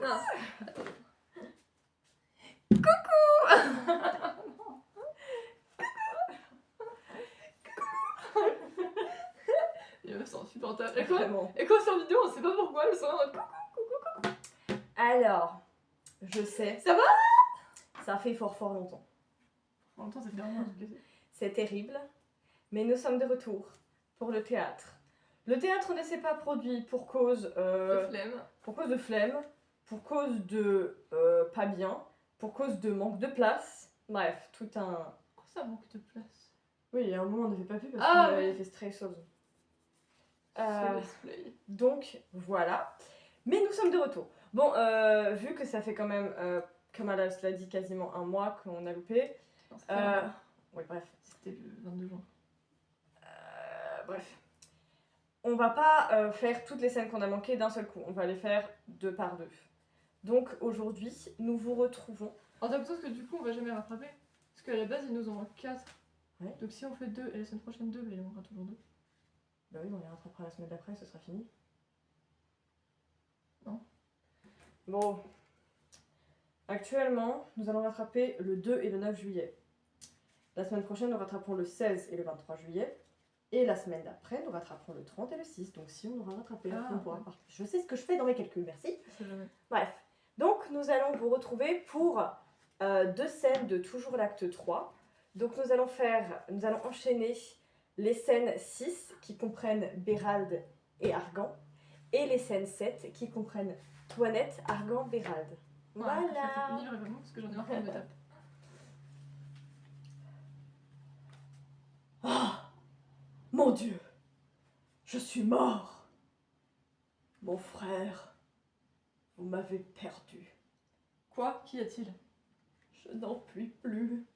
Non. Il me sent insupportable. Vraiment. Et quand c'est en vidéo, on sait pas pourquoi, le son est en mode coucou. Alors, je sais. Ça va? Ça fait fort longtemps. En même temps, ça fait vraiment un truc. C'est terrible, mais nous sommes de retour pour le théâtre. Le théâtre ne s'est pas produit pour cause De flemme. pour cause de flemme, pour cause de pas bien, pour cause de manque de place. Bref, tout un... Pourquoi ça manque de place? Oui, il y a un moment on n'avait pas pu parce Ah qu'on avait fait Stray Souls. C'est let's play. Donc voilà. Mais nous sommes de retour. Bon, vu que ça fait quand même, comme Alas l'a dit, quasiment un mois qu'on a loupé. Non, c'était un mois. Oui, bref. C'était le 22 juin. Bref. On va pas faire toutes les scènes qu'on a manquées d'un seul coup. On va les faire deux par deux. Donc aujourd'hui, nous vous retrouvons. Alors t'as l'impression que du coup, on va jamais rattraper. Parce qu'à la base, il nous en manque 4. Ouais. Donc si on fait 2 et la semaine prochaine 2, bah, il en manquera toujours 2. Bah oui, on les rattrapera la semaine d'après, ce sera fini. Non. Bon. Actuellement, nous allons rattraper le 2 et le 9 juillet. La semaine prochaine, nous rattraperons le 16 et le 23 juillet. Et la semaine d'après, nous rattraperons le 30 et le 6. Donc si on aura rattrapé, Ah, on pourra ouais. partir. Je sais ce que je fais dans mes calculs, merci. C'est jamais. Bref. Donc nous allons vous retrouver pour 2 scènes de toujours l'acte 3. Donc nous allons enchaîner les scènes 6 qui comprennent Bérald et Argan. Et les scènes 7 qui comprennent Toinette, Argan, Bérald. Voilà. Livre vraiment parce que j'en ai marre qu'on me tape. Ah, mon Dieu, je suis mort. Mon frère, vous m'avez perdu. Quoi? Qu'y a-t-il? Je n'en puis plus.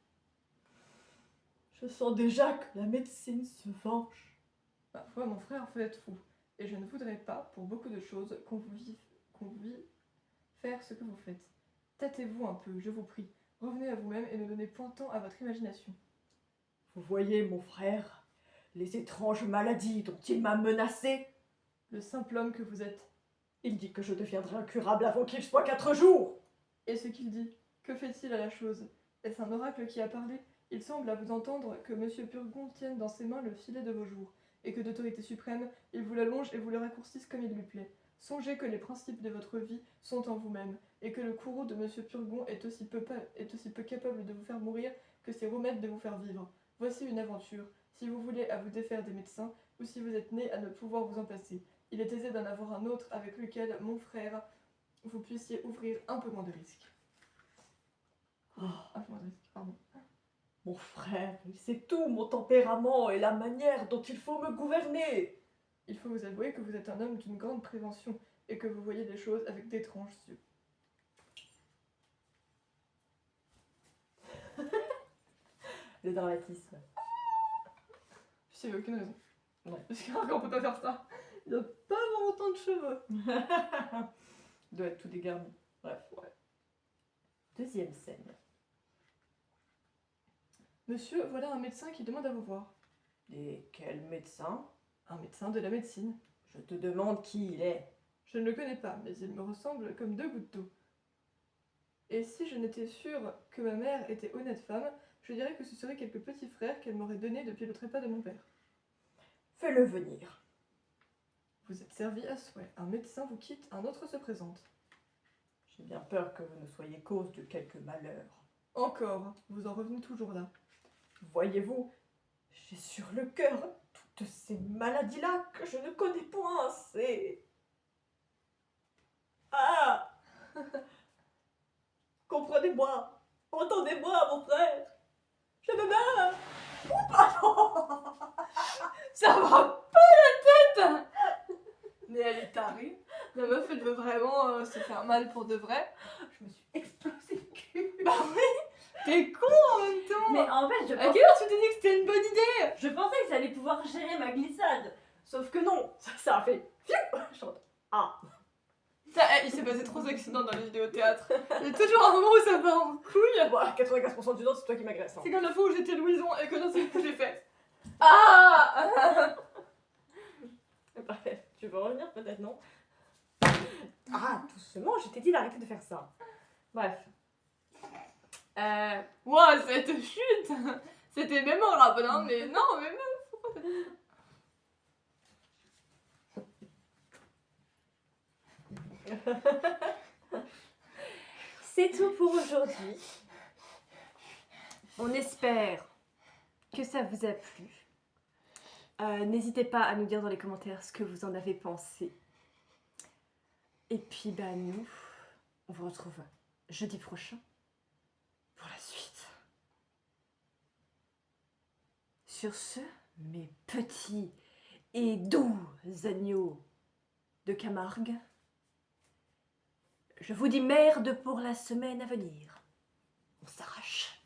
Je sens déjà que la médecine se venge. Ma foi, mon frère, vous êtes fou. Et je ne voudrais pas, pour beaucoup de choses, qu'on vous vive faire ce que vous faites. Tâtez-vous un peu, je vous prie. Revenez à vous-même et ne donnez point temps à votre imagination. Vous voyez, mon frère, les étranges maladies dont il m'a menacé. Le simple homme que vous êtes. Il dit que je deviendrai incurable avant qu'il soit 4 jours. Et ce qu'il dit, que fait-il à la chose? Est-ce un oracle qui a parlé? Il semble à vous entendre que Monsieur Purgon tienne dans ses mains le filet de vos jours, et que d'autorité suprême, il vous l'allonge et vous le raccourcisse comme il lui plaît. Songez que les principes de votre vie sont en vous-même, et que le courroux de Monsieur Purgon est aussi peu capable de vous faire mourir que ses remèdes de vous faire vivre. Voici une aventure, si vous voulez à vous défaire des médecins, ou si vous êtes né à ne pouvoir vous en passer. Il est aisé d'en avoir un autre avec lequel, mon frère, vous puissiez ouvrir un peu moins de risques. Un peu moins de risques, pardon. Mon frère, il sait tout, mon tempérament et la manière dont il faut me gouverner. Il faut vous avouer que vous êtes un homme d'une grande prévention et que vous voyez les choses avec d'étranges yeux. Le dramatisme. Je sais, il n'y a aucune raison. Ouais. Parce qu'on peut pas faire ça. Il doit pas avoir autant de cheveux. Il doit être tout dégarni. Bref, ouais. Deuxième scène. Monsieur, voilà un médecin qui demande à vous voir. Et quel médecin? Un médecin de la médecine. Je te demande qui il est. Je ne le connais pas, mais il me ressemble comme 2 gouttes d'eau. Et si je n'étais sûre que ma mère était honnête femme, je dirais que ce serait quelques petits frères qu'elle m'aurait donnés depuis le trépas de mon père. Fais-le venir. Vous êtes servi à souhait. Un médecin vous quitte, un autre se présente. J'ai bien peur que vous ne soyez cause de quelque malheur. Encore, vous en revenez toujours là. Voyez-vous, j'ai sur le cœur toutes ces maladies-là que je ne connais point assez. Ah! Comprenez-moi, entendez-moi, mon frère. Je me meurs. Oh, pardon. Ça va pas la tête. Mais elle est tarée. La meuf, elle veut vraiment se faire mal pour de vrai. Je me suis explosé le cul. Bah oui. T'es con en même temps. Mais en fait, À quelle heure tu t'es dit que c'était une bonne idée? je pensais que ça allait pouvoir gérer ma glissade. Sauf que non, ça a fait fiou. Je chante. Ah. Putain, il s'est passé trop d'accidents dans les vidéos théâtre. Il y a toujours un moment où ça part en couille. Bon, 95% du temps, c'est toi qui m'agresse. Hein. C'est comme la fois où j'étais Louison et que d'un seul coup j'ai fait. Ah. Parfait. Tu veux revenir peut-être, non? Ah, doucement, je t'ai dit d'arrêter de faire ça. Bref. Ouah, cette chute c'était mémorable, hein, mais non, mais même. C'est tout pour aujourd'hui. On espère que ça vous a plu. N'hésitez pas à nous dire dans les commentaires ce que vous en avez pensé. Et puis, bah, nous, on vous retrouve jeudi prochain pour la suite. Sur ce, mes petits et doux agneaux de Camargue, je vous dis merde pour la semaine à venir. On s'arrache.